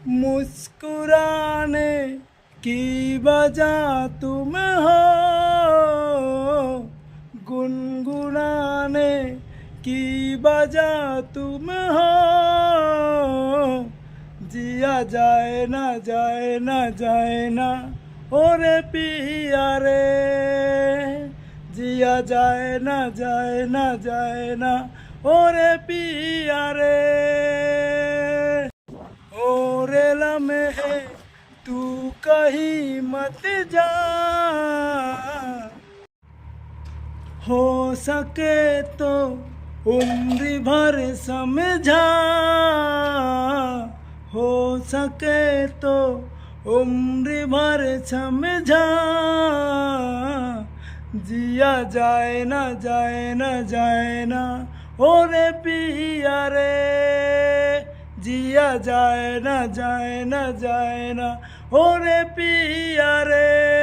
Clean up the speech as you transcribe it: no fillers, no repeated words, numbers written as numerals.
मुस्कुराने की वजह तुम हो, गुनगुनाने की वजह तुम हो। जिया जाए ना जाए ना जाए ना ओरे पिया रे, जिया जाए ना जाए ना जाए ना ओरे पिया रे। ओरे लम्हे तू कहीं मत जा, हो सके तो उम्र भर समझा, हो सके तो उम्र भर समझा। जिया जाए ना जाए ना जाए ना ओरे पिया रे, जिया जाए ना जाए ना जाए ना ओरे पिया रे।